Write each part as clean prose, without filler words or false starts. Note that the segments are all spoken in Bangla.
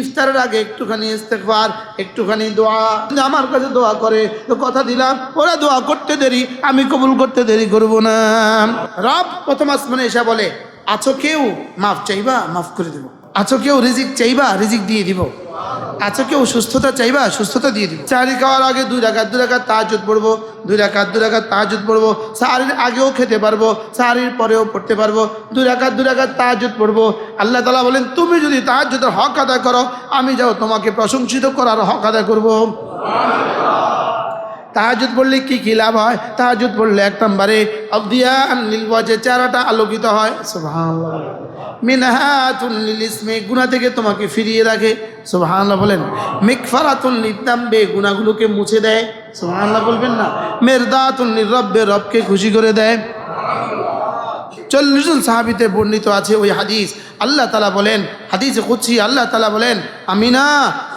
ইফতারের আগে একটুখানি ইস্তেগফার, একটুখানি দোয়া। আমার কাছে দোয়া করে তো কথা দিলাম, ওরা দোয়া করতে দেরি, আমি কবুল করতে দেরি করব না। রব প্রথম আসমানে এসে বলে, আছো কেউ মাফ চাইবা, মাফ করে দেব। আছো কেউ রিজিক চাইবা, রিজিক দিয়ে দিব। আছো কেউ সুস্থতা চাইবা, সুস্থতা দিয়ে দিব। চারি খাওয়ার আগে 2 রাকাত তাহাজ্জুদ পড়বো, 2 রাকাত তাহাজ্জুদ পড়বো। সাহারির আগেও খেতে পারবো, সাহারির পরেও পড়তে পারবো। 2 রাকাত তাহাজ্জুদ পড়বো। আল্লাহ তাআলা বলেন, তুমি যদি তাহাজ্জুদের হক আদায় করো, আমি যাও তোমাকে প্রশংসিত করার হক আদায় করবো। তাহাজ্জুদ পড়লে কি কি লাভ হয়? তাহাজ্জুদ পড়লে 1 নম্বরে আদিয়ান লিল ওয়াজে, চেহারাটা আলোকিত হয়। সুবহানাল্লাহ। মিনহাতুন লিল ইসমি, গুনাহ থেকে তোমাকে ফিরিয়ে রাখে। সুবহানাল্লাহ বলেন। মিগফারাতুন লিযামবি, গুনাহগুলোকে মুছে দেয়। সুবহানাল্লাহ বলবেন না? মিরদাতুন লিরব্বি, রবকে খুশি করে দেয়। 40 জন সাহাবীতে বর্ণিত আছে ওই হাদিস। আল্লাহ তাআলা বলেন, হাদিসে কুদসি আল্লাহ তাআলা বলেন, আমি না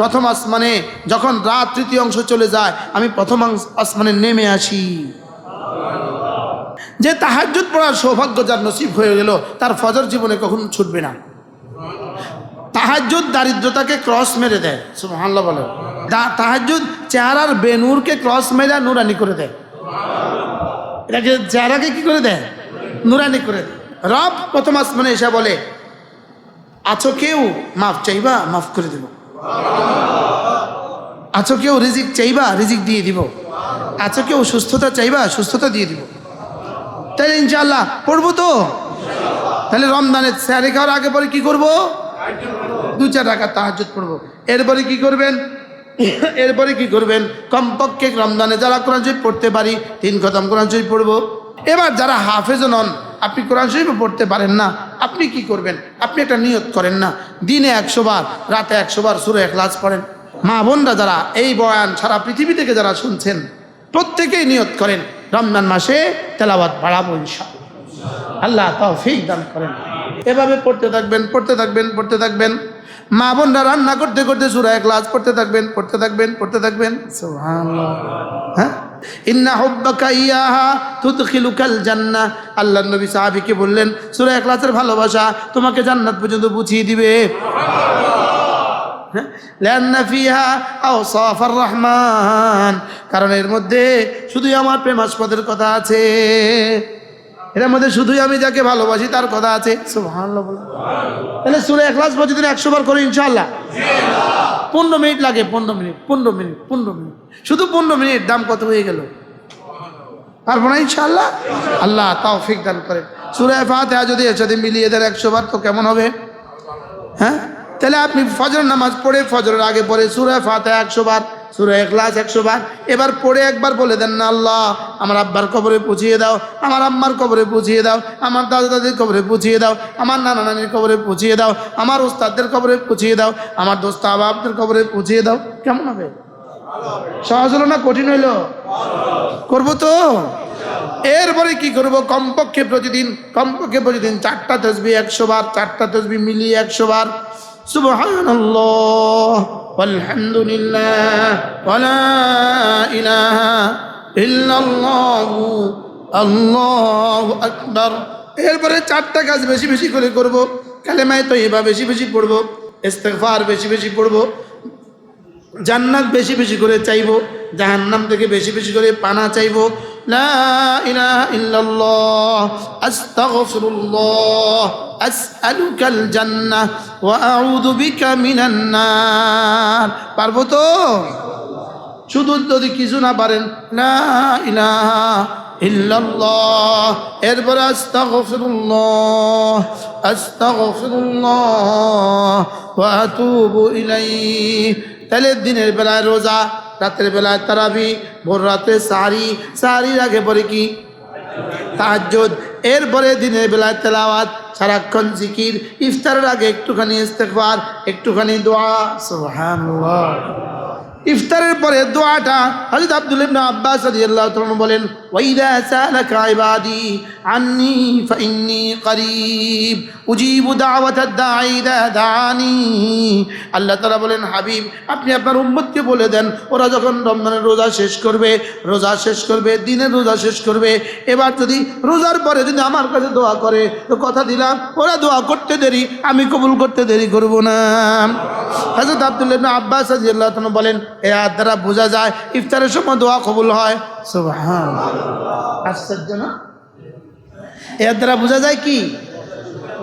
প্রথম আসমানে যখন রাত 3য় অংশ চলে যায়, আমি প্রথম আসমানে নেমে আসি। যে তাহাজ্জুদ পড়ার সৌভাগ্য যার নসিব হয়ে গেল, তার ফজর জীবনে কখনো ছুটবে না। তাহাজ্জুদ দারিদ্রতাকে ক্রস মেরে দেয়। সুবহানাল্লাহ বলেন। তাহাজ্জুদ চেহারার বেনূরকে ক্রস মেরে নুরানি করে দেয়। এটাকে চেহারাকে কি করে দেয়? নুরানি করে দেয়। রব প্রথম আসমানে এসে বলে, আছো কেউ মাফ চাইবা, মাফ করে দেব। আছো কেউ রিজিক চাইবা, রিজিক দিয়ে দিব। আছো কেউ সুস্থতা চাইবা, সুস্থতা দিয়ে দিব। তাহলে ইনশাআল্লাহ পড়বো তো। তাহলে রমজানের সেহরি খাওয়ার আগে পরে কি করব? 2-4 রাকাত তাহাজ্জুদ পড়বো। এরপরে কি করবেন? এরপরে কি করবেন? কমপক্ষে রমজানে যারা কোরআন শরীফ পড়তে পারি 3 খতম কোরআন শরীফ পড়বো। এবার যারা হাফেজ নন, আপনি কোরআন শরীফ পড়তে পারেন না, আপনি কি করবেন? আপনি একটা নিয়ত করেন না, দিনে 100 বার, রাতে 100 বার সূরা ইখলাস পড়েন। মা বোনরা যারা এই বয়ান সারা পৃথিবী থেকে যারা শুনছেন, প্রত্যেকেই নিয়ত করেন রমজান মাসে তেলাওয়াত বাড়াবো ইনশাআল্লাহ। আল্লাহ তৌফিক দান করেন। এভাবে পড়তে থাকবেন, পড়তে থাকবেন, পড়তে থাকবেন। মা বোনরা রান্না করতে করতে সূরা ইখলাস পড়তে থাকবেন, পড়তে থাকবেন, পড়তে থাকবেন। সুবহানাল্লাহ। হ্যাঁ, ইন্না হুব্বাকা ইয়াহা তুদখিলুকাল জান্নাহ। আল্লাহর নবী সাহাবীকে বললেন, সূরা ইখলাসের ভালোবাসা তোমাকে জান্নাত পর্যন্ত পৌঁছিয়ে দিবে। লান্না ফিহা আওসাফার রহমান, কারণ এর মধ্যে শুধুই আমার প্রেমাস্পদের কথা আছে। এর মধ্যে শুধুই আমি যাকে ভালোবাসি তার কথা আছে। সুবহানাল্লাহ বলেন। তাহলে সূরা ইখলাস প্রতিদিন 100 বার করে ইনশাআল্লাহ। 15 মিনিট লাগে, 15 মিনিট, 15 মিনিট, 15 মিনিট, শুধু 15 মিনিট। দাম কত হয়ে গেল? পারবো না ইনশাআল্লাহ। আল্লাহ তৌফিক দান করেন। সূরা ফাতিহা যদি এর সাথে মিলিয়ে দেন 100 বার, তো কেমন হবে? হ্যাঁ, তাহলে আপনি ফজর নামাজ পড়ে ফজরের আগে পড়ে সূরা ফাতিহা 100 বার, সূরা ইখলাস 100 বার। এবার পড়ে একবার বলে দেন না, আল্লাহ আমার আব্বার কবরে পৌঁছিয়ে দাও, আমার আম্মার কবরে পৌঁছিয়ে দাও, আমার দাদা দাদির কবরে পৌঁছিয়ে দাও, আমার নানা নানির কবরে পৌঁছিয়ে দাও, আমার ওস্তাদদের কবরে পৌঁছিয়ে দাও, আমার দোস্ত আহবাবদের কবরে পৌঁছিয়ে দাও। কেমন হবে? সহজ হলো না কঠিন হইলো? করবো তো। এরপরে কি করব? কমপক্ষে প্রতিদিন 4টা তাসবিহ 100 বার, 4টা তাসবিহ মিলিয়ে 100 বার। সুবহানাল্লাহ আলহামদুলিল্লাহ ওয়ালা ইলাহা ইল্লাল্লাহু আল্লাহু আকবার। এরপরে 4টা কাজ বেশি বেশি করে করব। কালেমায়ে তয়্যিবা বেশি বেশি পড়ব, ইস্তিগফার বেশি বেশি পড়ব, জান্নাত বেশি বেশি করে চাইবো, জাহান্নাম থেকে বেশি বেশি করে পানা চাইবো। লা ইলাহা ইল্লাল্লাহ আস্তাগফিরুল্লাহ আসআলুকাল জান্নাহ ওয়া আউযু বিকা মিনান নার। পারবো তো? শুধু যদি কিছু না পারেন, লা ইলাহা ইল্লাল্লাহ, এরপর আস্তাগফিরুল্লাহ আস্তাগফিরুল্লাহ ওয়া আতুবু ইলাইহি। তাহলে দিনের বেলায় রোজা, রাতের বেলায় তারাবি, ভোর রাতে সাহরি, সাহরির আগে পরে কি? তাহাজ্জুদ। এরপরে দিনের বেলায় তেলাওয়াত, সারাক্ষণ জিকির, ইফতারের আগে একটুখানি ইস্তিগফার, একটুখানি দোয়া। সুবহানাল্লাহ। ইফতারের পরে দোয়াটা হযরত আব্দুল্লাহ ইবনে আব্বাস রাদিয়াল্লাহু তাআলা বলেন, ওয়াইদা সালাকা ইবাদি আন্নী ফাইন্নী করিব উজিবু দাওয়াতাদ দাঈ ইযা দাআনি। আল্লাহ তাআলা বলেন, হাবিব আপনি আপনার উম্মতকে বলে দেন, ওরা যখন রমজানের রোজা শেষ করবে, দিনের রোজা শেষ করবে, এবার যদি রোজার পরে যদি আমার কাছে দোয়া করে তো কথা দিলাম ওরা দোয়া করতে দেরি, আমি কবুল করতে দেরি করব না। হযরত আব্দুল্লাহ ইবনে আব্বাস রাদিয়াল্লাহু তাআলা বলেন, এই আয়াত দ্বারা বোঝা যায় ইফতারের সময় দোয়া কবুল হয়। সুবহানাল্লাহ, আশ্চর্য না? এর দ্বারা বোঝা যায় কি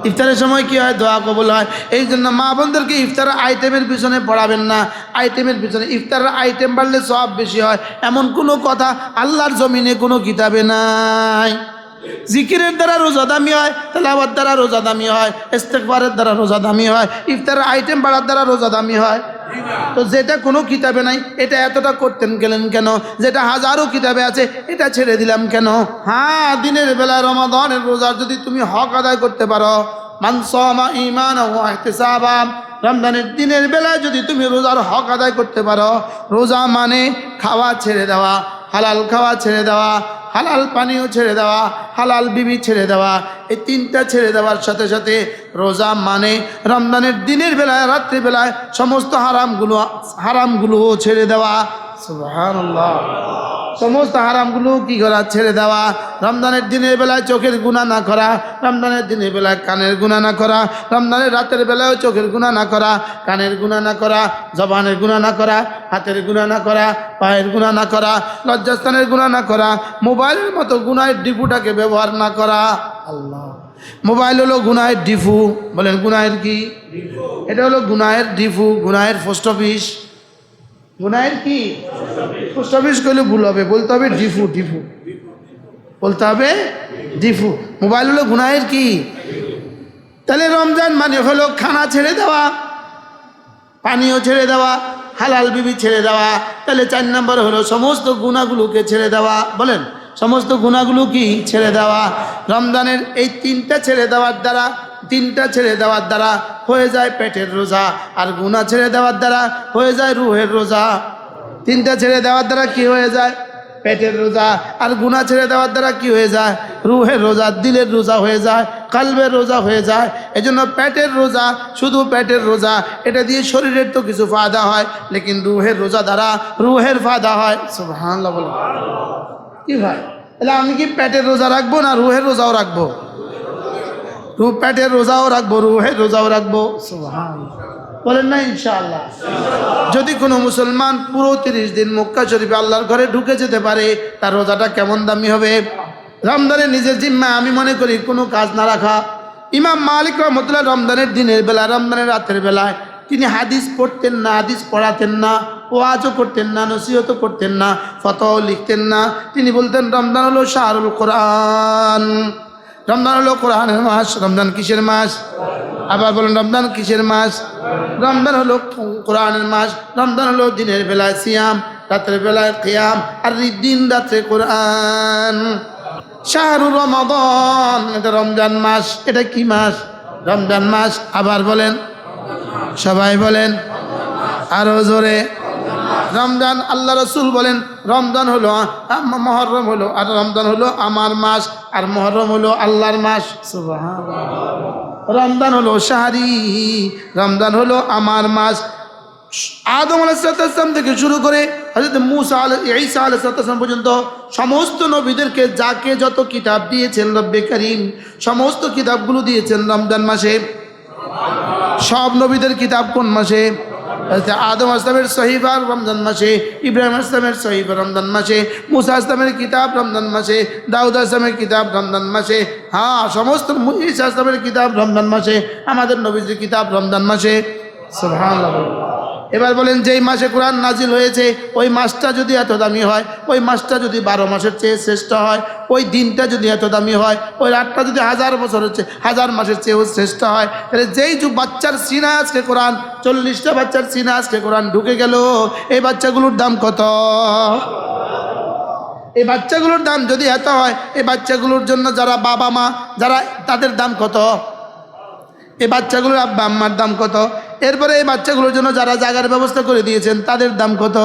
ইফতারের সময় কি হয়, দোয়া কবুল হয়। এই জন্য মা বোনদেরকে ইফতারের আইটেমের পিছনে পড়াবেন না, আইটেমের পিছনে। ইফতারের আইটেম বাড়লে সব বেশি হয় এমন কোনো কথা আল্লাহর জমিনে কোনো কিতাবে নাই। জিকিরের দ্বারা রোজা দামি হয়, তেলাওয়াত দ্বারা রোজা দামি হয়, ইস্তেগফারের দ্বারা রোজা দামি হয়, ইফতারের আইটেম বাড়ার দ্বারা রোজা দামি হয়। তো যেটা কোনো কিতাবে নাই এটা এতটা করতেন গেলেন কেন? যেটা হাজারো কিতাবে আছে এটা ছেড়ে দিলাম কেন? হ্যাঁ, দিনের বেলা রমাদানের রোজা যদি তুমি হক আদায় করতে পারো, মান সামা ঈমানাহু ওয়া ইহতিসাবাম, রমজানের দিনের বেলায় যদি তুমি রোজার হক আদায় করতে পারো, রোজা মানে খাওয়া ছেড়ে দেওয়া, হালাল খাওয়া ছেড়ে দেওয়া, হালাল পানীয় ছেড়ে দেওয়া, হালাল বিবি ছেড়ে দেওয়া, এই তিনটা ছেড়ে দেওয়ার সাথে সাথে রোজা মানে রমজানের দিনের বেলায় রাত্রিবেলায় সমস্ত হারামগুলো ছেড়ে দেওয়া। সুবহানাল্লাহ, সমস্ত হারামগুলো কি করা? ছেড়ে দেওয়া। রমজানের দিনের বেলায় চোখের গুনাহ না করা, রমজানের দিনের বেলায় কানের গুনাহ না করা, রমজানের রাতের বেলায় চোখের গুনাহ না করা, কানের গুনাহ না করা, জবানের গুনাহ না করা, হাতের গুনাহ না করা, পায়ের গুনাহ না করা, লজ্জাস্থানের গুনাহ না করা, মোবাইলের মতো গুনাহের ডিপুটাকে ব্যবহার না করা। আল্লাহ, মোবাইল হলো গুনাহের ডিফু। বলেন গুনাহের কি? এটা হলো গুনাহের ডিফু, গুনাহের পোস্ট অফিস। গুনাহের কি? পোস্ট অফিস করলে ভুল হবে, বলতে হবে ডিফু, বলতে হবে ডিফু। মোবাইল হলো গুনাহের কি? তাহলে রমজান মানে হলো খানা ছেড়ে দেওয়া, পানীয় ছেড়ে দেওয়া, হালাল বিবি ছেড়ে দেওয়া। তাহলে 4 নম্বর হলো সমস্ত গুনাহগুলোকে ছেড়ে দেওয়া। বলেন সমস্ত গুনাহগুলো কি? ছেড়ে দেওয়া। রমজানের এই তিনটা ছেড়ে দেওয়ার দ্বারা হয়ে যায় পেটের রোজা, আর গুনাহ ছেড়ে দেওয়ার দ্বারা হয়ে যায় রুহের রোজা। তিনটা ছেড়ে দেওয়ার দ্বারা কি হয়ে যায়? পেটের রোজা। আর গুনাহ ছেড়ে দেওয়ার দ্বারা কি হয়ে যায়? রুহের রোজা, দিলের রোজা হয়ে যায়, কলবের রোজা হয়ে যায়। এজন্য পেটের রোজা, শুধু পেটের রোজা, এটা দিয়ে শরীরের তো কিছু ফায়দা হয়, লেকিন রুহের রোজা দ্বারা রুহের ফায়দা হয়। সুবহানাল্লাহ বলো। কি ভাই, তাহলে আমি কি পেটের রোজা রাখবো না রুহের রোজাও রাখবো? পেটের রোজাও রাখবো, রুহের রোজাও রাখবো। সুবহানাল্লাহ বলেন না ইনশাআল্লাহ। যদি কোনো মুসলমান পুরো 30 দিন মক্কা শরীফে আল্লাহর ঘরে ঢুকে যেতে পারে, তার রোজাটা কেমন দামি হবে? রমজানের নিজের জিম্মা আমি মনে করি কোনো কাজ না রাখা। ইমাম মালিক রহমতুল্লাহ রমজানের দিনের বেলা, রমজানের রাতের বেলায় তিনি হাদিস পড়তেন না, হাদিস পড়াতেন না, ওয়াজও করতেন না, নসিহতও করতেন না, ফতোয়াও লিখতেন না। তিনি বলতেন রমজান হলো শাহরুল কোরআন, রমজান হলো কোরআনের মাস। রমজান কিসের মাস? আবার বলেন রমজান কিসের মাস? রমজান হলো কোরআনের মাস। রমজান হলো দিনের বেলায় সিয়াম, রাতের বেলায় কিয়াম, আর দিন রাত্রে কোরআন। শাহরুর রমাদান, এটা রমজান মাস। এটা কি মাস? রমজান মাস। আবার বলেন, সবাই বলেন আরো জোরে, রমজান। আল্লাহ রসুল বলেন রমজান হলো মহরম হলো, আর রমজান হলো আমার মাস, আর মহরম হলো আল্লাহর মাস। সুবহানাল্লাহ। রমজান হলো শাহরি, রমজান হলো আমার মাস। আদম আলাইহিস সালাম থেকে শুরু করে হযরত মুসা ঈসা আলাইহিস সালাম পর্যন্ত সমস্ত নবীদেরকে যাকে যত কিতাব দিয়েছেন রব্বে কারীম, সমস্ত কিতাবগুলো দিয়েছেন রমজান মাসে। সব নবীদের কিতাব কোন মাসে? আদম আসলামের সহিফা রমজান মাসে, ইব্রাহিম আসলামের সহিফা রমজান মাসে, মুসা আসলামের কিতাব রমজান মাসে, দাউদ আসলামের কিতাব রমজান মাসে। হ্যাঁ, সমস্ত ঈসা আসলামের কিতাব রমজান মাসে, আমাদের নবীজির কিতাব রমজান মাসে। সুবহানাল্লাহ। এবার বলেন যেই মাসে কোরআন নাজিল হয়েছে ওই মাসটা যদি এত দামি হয়, ওই মাসটা যদি 12 মাসের চেয়ে শ্রেষ্ঠ হয়, ওই দিনটা যদি এত দামি হয়, ওই রাতটা যদি 1000 বছর হচ্ছে 1000 মাসের চেয়েও শ্রেষ্ঠ হয়, তাহলে যেই বাচ্চার সিনা আজকে কোরআন, 40টা বাচ্চার সিনা আজকে কোরআন ঢুকে গেল, এই বাচ্চাগুলোর দাম কত? এই বাচ্চাগুলোর দাম যদি এত হয়, এই বাচ্চাগুলোর জন্য যারা বাবা মা যারা, তাদের দাম কত? এই বাচ্চাগুলোর আব্বা আম্মার দাম কত? এরপরে এই বাচ্চাগুলোর জন্য যারা জায়গার ব্যবস্থা করে দিয়েছেন তাদের দাম কত?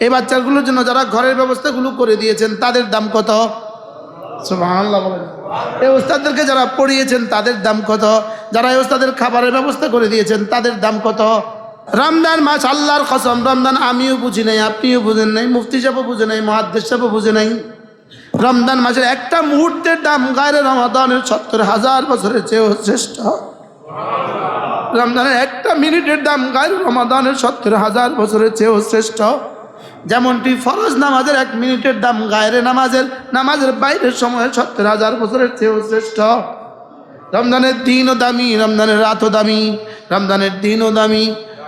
এই বাচ্চাগুলোর জন্য যারা ঘরের ব্যবস্থাগুলো করে দিয়েছেন তাদের দাম কত? সুবহানাল্লাহ বলেন। এই ওস্তাদদেরকে যারা পড়িয়েছেন তাদের দাম কত? যারা এই ওস্তাদের খাবারের ব্যবস্থা করে দিয়েছেন তাদের দাম কত? রমজান মাস, আল্লাহর কসম, রমজান আমিও বুঝি নাই, আপনিও বুঝেন নাই, মুফতি সাহেবও বুঝে নাই, মুহাদ্দিস সাহেবও বুঝে নাই। রমজান মাসের একটা মুহূর্তের দাম গায়রে রমাদানের 70,000 বছরের চেয়েও শ্রেষ্ঠ। রমজানের একটা মিনিটের দাম গায়রে রমাদানের 70,000 বছরের চেয়েও শ্রেষ্ঠ। যেমনটি ফরজ নামাজের 1 মিনিটের দাম গায়রে নামাজের বাইরের সময়ের 70,000 বছরের চেয়েও শ্রেষ্ঠ। রমজানের দিনও দামি, রমজানের রাতও দামি। রমজানের দিনও দামি,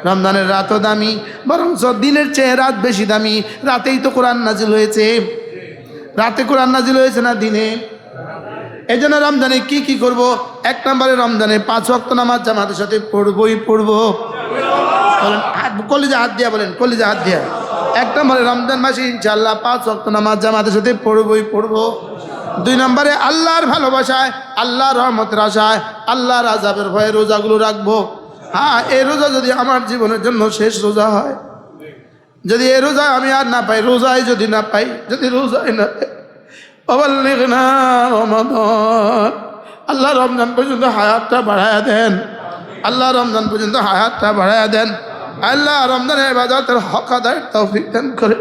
রমজানের রাতও দামি, বরং দিনের চেয়ে রাত বেশি দামি। রাতেই তো কোরআন নাজিল হয়েছে। রাতে কোরআন নাজিল হয়েছে না দিনে? এই জন্য রমজানে কি কি করব? 1 নম্বরে রমজানে 5 ওয়াক্ত নামাজ জামাতের সাথে পড়বই পড়বো। বলেন কলিজা হাত দিয়া, বলেন কলিজা হাত দিয়া। 1 নম্বরে রমজান মাসে ইনশাআল্লাহ 5 ওয়াক্ত নামাজ জামাতের সাথে পড়বই পড়বো। 2 নম্বরে আল্লাহর ভালোবাসায়, আল্লাহর রহমতের আশায়, আল্লাহর আযাবের ভয়ে রোজাগুলো রাখবো। হ্যাঁ, এই রোজা যদি আমার জীবনের জন্য শেষ রোজা হয়, যদি এই রোজা আমি আর না পাই, রোজাই যদি না পাই, যদি রোজাই না পাই, বাবাল্লিগনা রমাদান, আল্লাহ রমজান পর্যন্ত হায়াতটা বাড়ায়া দেন। আল্লাহ রমজান পর্যন্ত হায়াতটা বাড়ায়া দেন। আল্লাহ রমজানের ইবাদতের হক আদায়ের তৌফিক দান করে।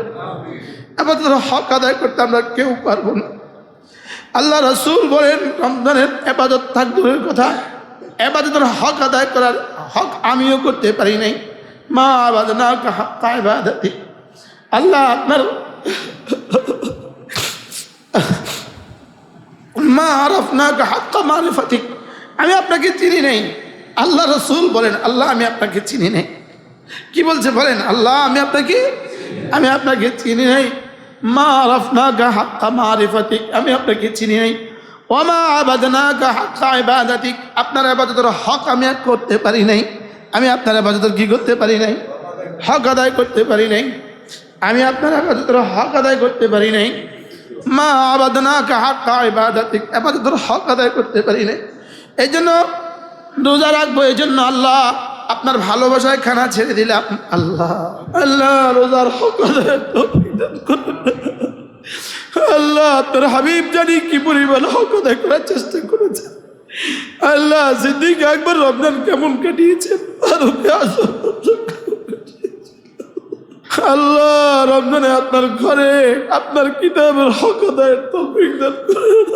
ইবাদতের হক আদায় করতে আমরা কেউ পারবো না। আল্লাহ রাসূল বলেন রমজানের ইবাদত থাক দূরের কথা, ইবাদতের হক আদায় করার হক আমিও করতে পারি নাই। মা আবাদনাকা হাক্কা ইবাদাতি, আল্লাহ আপনার মা আরাফনাকা হাক্কা মারিফাতিক, আমি আপনাকে চিনি নাই। আল্লাহ রাসূল বলেন আল্লাহ আমি আপনাকে চিনি নাই। কি বলছে বলেন? আল্লাহ আমি আপনাকে চিনি নাই। মা আরাফনাকা হাক্কা মারিফাতিক, আমি আপনাকে চিনি নাই। ওয়া মা আবাদনাকা হাক্কা ইবাদাতিক, আপনার ইবাদতের হক আমি আর করতে পারি নাই। আমি আপনার ইবাদতের কি করতে পারি নাই? হক আদায় করতে পারি নাই। আমি আপনার ইবাদতের হক আদায় করতে পারি নাই। মা আবাদনাকা হাক্কা ইবাদাতিক, ইবাদতের হক আদায় করতে পারি নাই। এই জন্য রোজা রাখবো। এই জন্য আল্লাহ আপনার ভালোবাসায় খানা ছেড়ে দিলাম। আল্লাহ আল্লাহ রোজার হক আদায় তৌফিক দান করুন। আল্লাহ আপনার হাবিব জানি কি পরিমাণ হক আদায় করার চেষ্টা করেছে। আল্লাহ সিদ্দিক আকবর রমজান কেমন কাটিয়েছেন, আল্লাহ রমজানে আপনার ঘরে আপনার কিতাবের হক আদায়ের তৌফিক দান করেন।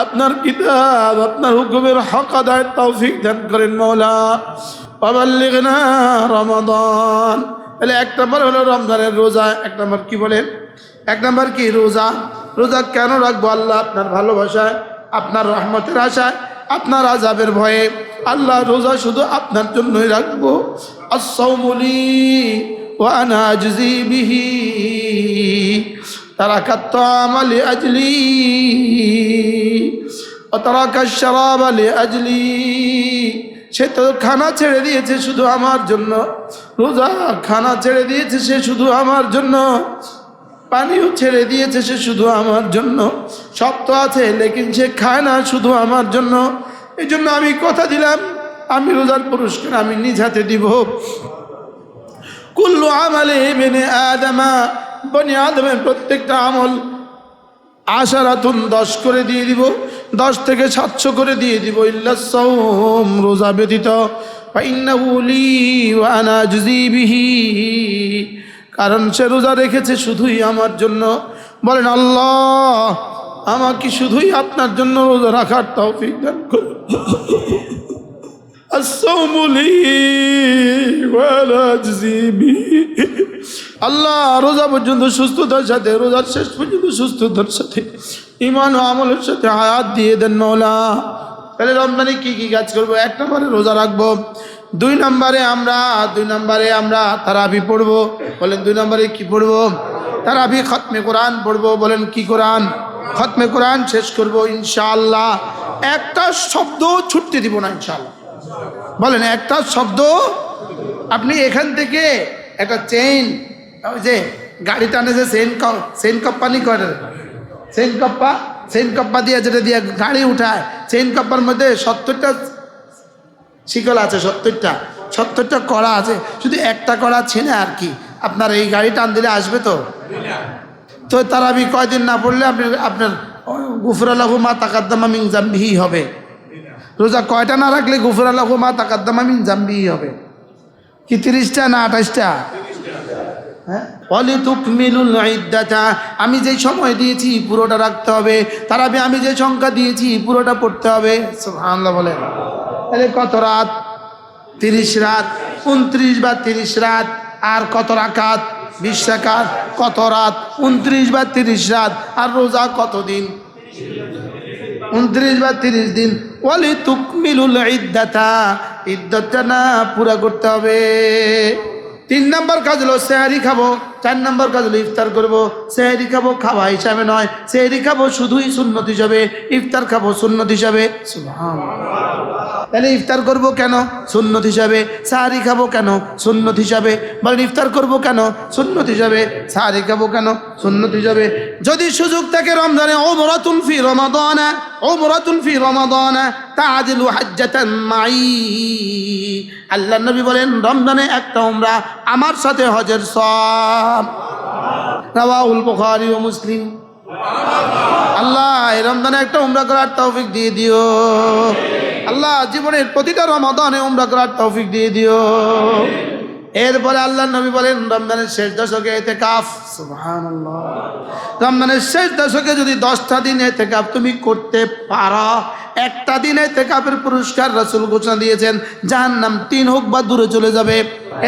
আপনার কিতাব আপনার হুকুমের হক আদায়ের তৌফিক দান করেন মওলা। বাবাল্লিগনা রমাদান। তাহলে 1 নম্বর হলো রমজানের রোজা। 1 নম্বর কি বলেন? 1 নম্বর কি? রোজা। রোজা কেন রাখবো? আল্লাহ আপনার ভালোবাসায়, আপনার রহমতের আশায়, আপনার আযাবের ভয়ে। আল্লাহ রোজা শুধু আপনার জন্যই রাখবো। আস-সাওমু লি ওয়া আনা আজজি বিহি, তারাকাত তা'আমা লিআজলি ওয়া তারাকাশ শারাবা লিআজলি। সে তো খানা ছেড়ে দিয়েছে শুধু আমার জন্য। রোজা খানা ছেড়ে দিয়েছে সে শুধু আমার জন্য। পানিও ছেড়ে দিয়েছে সে শুধু আমার জন্য। সব তো আছে, লেকিন সে খায় না শুধু আমার জন্য। এই জন্য আমি কথা দিলাম, আমি রোজার পুরস্কার আমি নিজ হাতে দিব। কুল্লু আমালে ইবনে আদমা, বনি আদমের প্রত্যেকটা আমল আশারাতুন 10 করে দিয়ে দিব, 10 থেকে 700 করে দিয়ে দিব। ইল্লাস সাওম, রোজা ব্যতীত। ফাইন্নাহু লি ওয়া আনা আজজি বিহি, কারণ সে রোজা রেখেছে শুধুই আমার জন্য। বলেন আল্লাহ আমাকে শুধুই আপনার জন্য রোজা রাখার তৌফিক দান করুন। আস-সাওমু লি ওয়া আনা আজজি বিহি। আল্লাহ রোজা পর্যন্ত সুস্থতার সাথে, রোজার শেষ পর্যন্ত সুস্থতার সাথে, ঈমান ও আমলের সাথে হায়াত দিয়ে দেন মওলা। তাহলে রমজানে কি কি কাজ করবো? 1 নম্বরে রোজা রাখবো। 2 নম্বরে আমরা তারাবি পড়বো। বলেন 2 নম্বরে কি পড়বো? তারাবি, খতমে কোরআন পড়বো। বলেন কি কোরআন? খতমে কোরআন শেষ করবো ইনশাআল্লাহ। একটা শব্দ ছুটতে দিব না ইনশাআল্লাহ। বলেন একটা শব্দ। আপনি এখান থেকে একটা চেইন, ওই যে গাড়ি টানে যে চেইন কোম্পানি করে, চেইন কপ্পা দিয়ে যেটা দিয়ে গাড়ি উঠায়, চেইন কপ্পার মধ্যে 70টা শিকল আছে। 70টা কড়া আছে, শুধু একটা কড়া ছেনে আর কি আপনার এই গাড়ি টান দিলে আসবে তো। তো তারাবি কয়দিন না পড়লে আপনার গুফরা লাহু মা তাকাদ্দামা মিন জামবিহি হবে। রোজা কয়টা না রাখলে গুফরা লাহু মা তাকাদ্দামা মিন জামবিহি হবে? কি 30টা না 28টা? হ্যাঁ, ওয়ালিতুকমিলুল ইদ্দাতা, আমি যে সময় দিয়েছি পুরোটা রাখতে হবে। তারাবি আমি যে সংখ্যা দিয়েছি পুরোটা পড়তে হবে। সুবহানাল্লাহ বলেন। তাহলে কত রাত? 30 রাত। 29 বা 30 রাত। আর কত রাকাত? 20 রাকাত। কত রাত? 29 বা 30 রাত। আর রোজা কত দিন? 29 বা 30 দিন। ওয়ালিতুকমিলুল ইদ্দাতা, ইদ্দাতটা না পুরা করতে হবে। 3 নম্বর কাজ হলো সেহরি খাবো। 4 নম্বর কাজ হলো ইফতার করবো। সেহরি খাবো খাওয়া হিসাবে নয়, সেহরি খাবো শুধুই সুন্নত হিসাবে, ইফতার খাবো সুন্নত হিসাবে। সুবহানাল্লাহ। তাহলে ইফতার করবো কেন? সুন্নত হিসাবে। সেহরি খাবো কেন? সুন্নত হিসাবে। বলেন ইফতার করবো কেন? সুন্নত হিসাবে। সেহরি খাবো কেন? সুন্নত হিসাবে। যদি সুযোগ থাকে রমজানে, উমরাতুন ফি রমাদান, উমরাতুন ফি রমাদান তা'দিলু হাজ্জাতান মাই, আল্লাহ নবী বলেন রমজানে একটা উমরা আমার সাথে হজের সওয়াব। রাওয়াহুল বুখারী ও মুসলিম। আল্লাহ এই রমজানে একটা উমরা করার তৌফিক দিয়ে দিও। আল্লাহ জীবনের প্রতিটা রমাদানে উমরা করার তৌফিক দিয়ে দিও। এরপরে আল্লাহ নবী বলেন রমজানের শেষ দশকে ইতিকাফ। সুবহানাল্লাহ। রমজানের শেষ দশকে যদি 10টা দিন ইতিকাফ তুমি করতে পারো, একটা দিন ইতিকাফের পুরস্কার রাসূল ঘোষণা দিয়েছেন, জাহান্নাম 3 হোক বা দূরে চলে যাবে।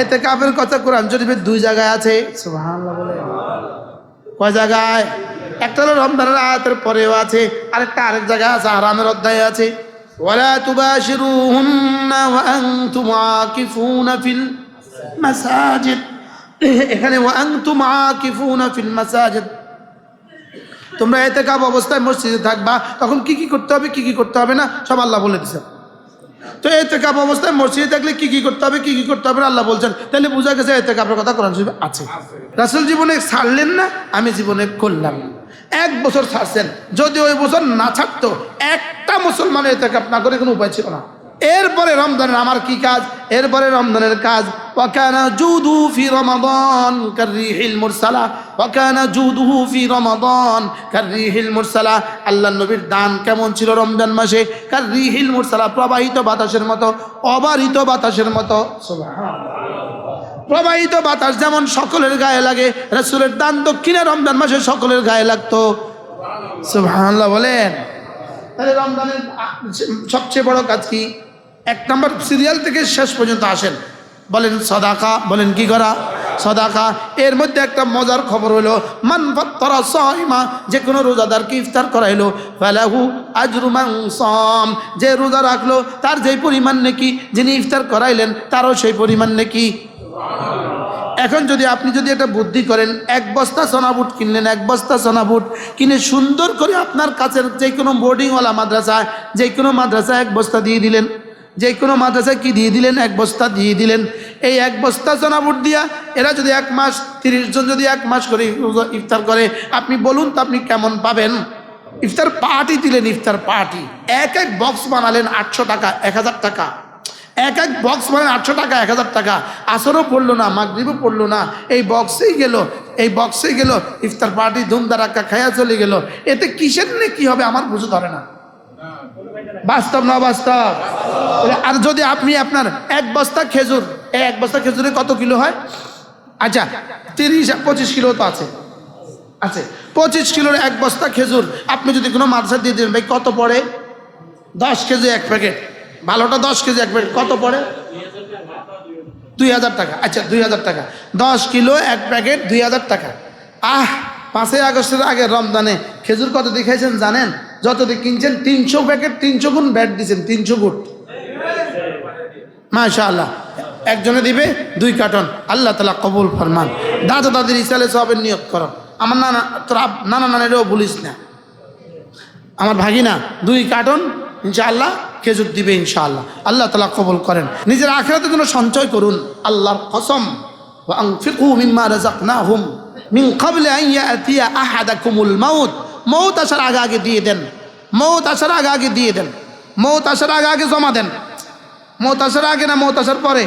ইতিকাফের কথা কোরআন শরীফে 2 জায়গায় আছে। সুবহানাল্লাহ বলে। কয় জায়গায়? একটা হলো রমজানের আয়াতের পরেও আছে, আরেকটা আরেক জায়গায় আছে, হারামের অধ্যায়ে আছে। ওয়ালা তুবাশিরুহুন্না ওয়া আনতুম আকিফুনা ফিল মাসাজিদ, এখানে ওয়া আনতুম আকিফুনা ফিল মাসাজিদ, তোমরা ইতিকাফ অবস্থায় মসজিদে থাকবা, তখন কি কি করতে হবে কি কি করতে হবে না সব আল্লাহ বলে দিয়েছেন। তো ইতিকাফ অবস্থায় মসজিদে থাকলে কি কি করতে হবে কি কি করতে হবে আল্লাহ বলছেন, তাহলে বোঝা গেছে ইতিকাফের কথা কোরআন শরীফে আছে। রাসূল জীবনে ছাড়লেন না, আমি জীবনে করলাম না। 1 বছর ছাড়ছেন, যদি ওই বছর না ছাড়তো একটা মুসলমান ইতিকাফ না করে কোনো উপায় ছিল না। এরপরে রমজানের আমার কি কাজ? এরপরে রমজানের কাজ ওয়াকানা জুদুহু ফি রমাদান কাররিহিল মুরসালা, ওয়াকানা জুদুহু ফি রমাদান কাররিহিল মুরসালা, আল্লাহর নবীর দান কেমন ছিল রমজান মাসে? কাররিহিল মুরসালা, প্রবাহিত বাতাসের মতো, অবারিত বাতাসের মতো। সুবহানাল্লাহ। প্রবাহিত বাতাস যেমন সকলের গায়ে লাগে, রাসূলের দান দক্ষিণা রমজান মাসে সকলের গায়ে লাগতো। সুবহানাল্লাহ বলেন। তাহলে রমজানের সবচেয়ে বড় কাজ কি? 1 নম্বর সিরিয়াল থেকে শেষ পর্যন্ত আসেন, বলেন সাদাকা। বলেন কি করা? সাদাকা। এর মধ্যে একটা মজার খবর হলো, মান ফাত্তারা সাইমা, যে কোনো রোজাদারকে ইফতার করাইলো, ফালাহু আজরু মান সাম, যে রোজা রাখলো তার যেই পরিমাণ নেকি, যিনি ইফতার করাইলেন তারও সেই পরিমাণ নেকি। এখন যদি আপনি যদি একটা বুদ্ধি করেন, 1 বস্তা সোনা বুট কিনলেন, 1 বস্তা সোনা বুট কিনে সুন্দর করে আপনার কাছের যে কোনো বোর্ডিংওয়ালা মাদ্রাসায়, যে কোনো মাদ্রাসায় 1 বস্তা দিয়ে দিলেন, যে কোনো মাদ্রাসায় কি দিয়ে দিলেন? 1 বস্তা দিয়ে দিলেন। এই 1 বস্তা সোনা বুট দিয়া এরা যদি 1 মাস 30 জন যদি 1 মাস করে ইফতার করে, আপনি বলুন তো আপনি কেমন পাবেন? ইফতার পার্টি দিলেন, ইফতার পার্টি, এক বক্স বানালেন 800 টাকা 1000 টাকা, এক বক্স মানে 800 টাকা 1000 টাকা। আসরও পড়লো না, মাগরিবও পড়লো না, এই বক্সেই গেল, এই বক্সেই গেল, ইফতার পার্টি ধুমধারাক্কা খায়া চলে গেল। এতে কিসের নে কি হবে আমার বুঝে ধরে না। বাস্তব না বাস্তব? আর যদি আপনি আপনার 1 বস্তা খেজুর, এই 1 বস্তা খেজুরে কত কিলো হয়? আচ্ছা 25 কিলো তো আছে, 25 কিলোর 1 বস্তা খেজুর আপনি যদি কোনো মাদ্রাসা দিয়ে দেবেন, ভাই কত পড়ে? 10 কেজি 1 প্যাকেট, ভালোটা 10 কেজি 1 প্যাকেট কত পড়ে? 2000 টাকা। আচ্ছা 2000 টাকা, 10 কিলো 1 প্যাকেট 2000 টাকা। 5ই আগস্টের আগে রমজানে খেজুর কত দিয়ে খাইছেন জানেন? যত দিয়ে কিনছেন 300 প্যাকেট, 300 গুণ ব্যাট দিচ্ছেন, 300 গুণ। মাশাআল্লাহ। একজনে দিবে 2 কার্টন, আল্লাহ তাআলা কবুল ফরমান। দাদা দাদির ইসালে সবের নিয়ত করো। আমার নানা নানিরও বলিস না, আমার ভাগিনা 2 কার্টন ইনশাআল্লাহ খেজুর দিবে ইনশাআল্লাহ, আল্লাহ তাআলা কবুল করেন। নিজের আখিরাতের জন্য সঞ্চয় করুন, আল্লাহর কসম। ওয়া আনফিকু মিম্মা রাযাকনাহুম মিন ক্বাবলি আন ইয়াতিয়া আহাদাকুমুল মাউত, মউত আসার আগে আগে দিয়ে দেন, মউত আসার আগে আগে দিয়ে দেন, মউত আসার আগে আগে জমা দেন। মউত আসার আগে না মউত আসার পরে?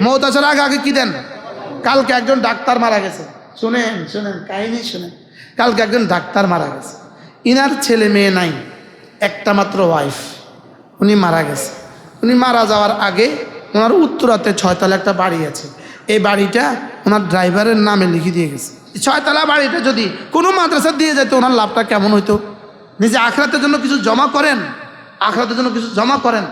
মৌত আসার আগে আগে কি দেন? কালকে একজন ডাক্তার মারা গেছে, শুনেন শুনেন কাহিনী শুনেন। কালকে একজন ডাক্তার মারা গেছে, ইনার ছেলে মেয়ে নাই, একটা মাত্র ওয়াইফ, উনি মারা গেছে। উনি মারা যাওয়ার আগে ওনার উত্তরাতে 6 তলা একটা বাড়ি আছে, এই বাড়িটা ওনার ড্রাইভারের নামে লিখে দিয়ে গেছে। 6 তলা বাড়িটা যদি কোনো মাদ্রাসা দিয়ে যেত ওনার লাভটা কেমন হইতো? নিজে আখরাতের জন্য কিছু জমা করেন, আখরাতের জন্য কিছু জমা করেন।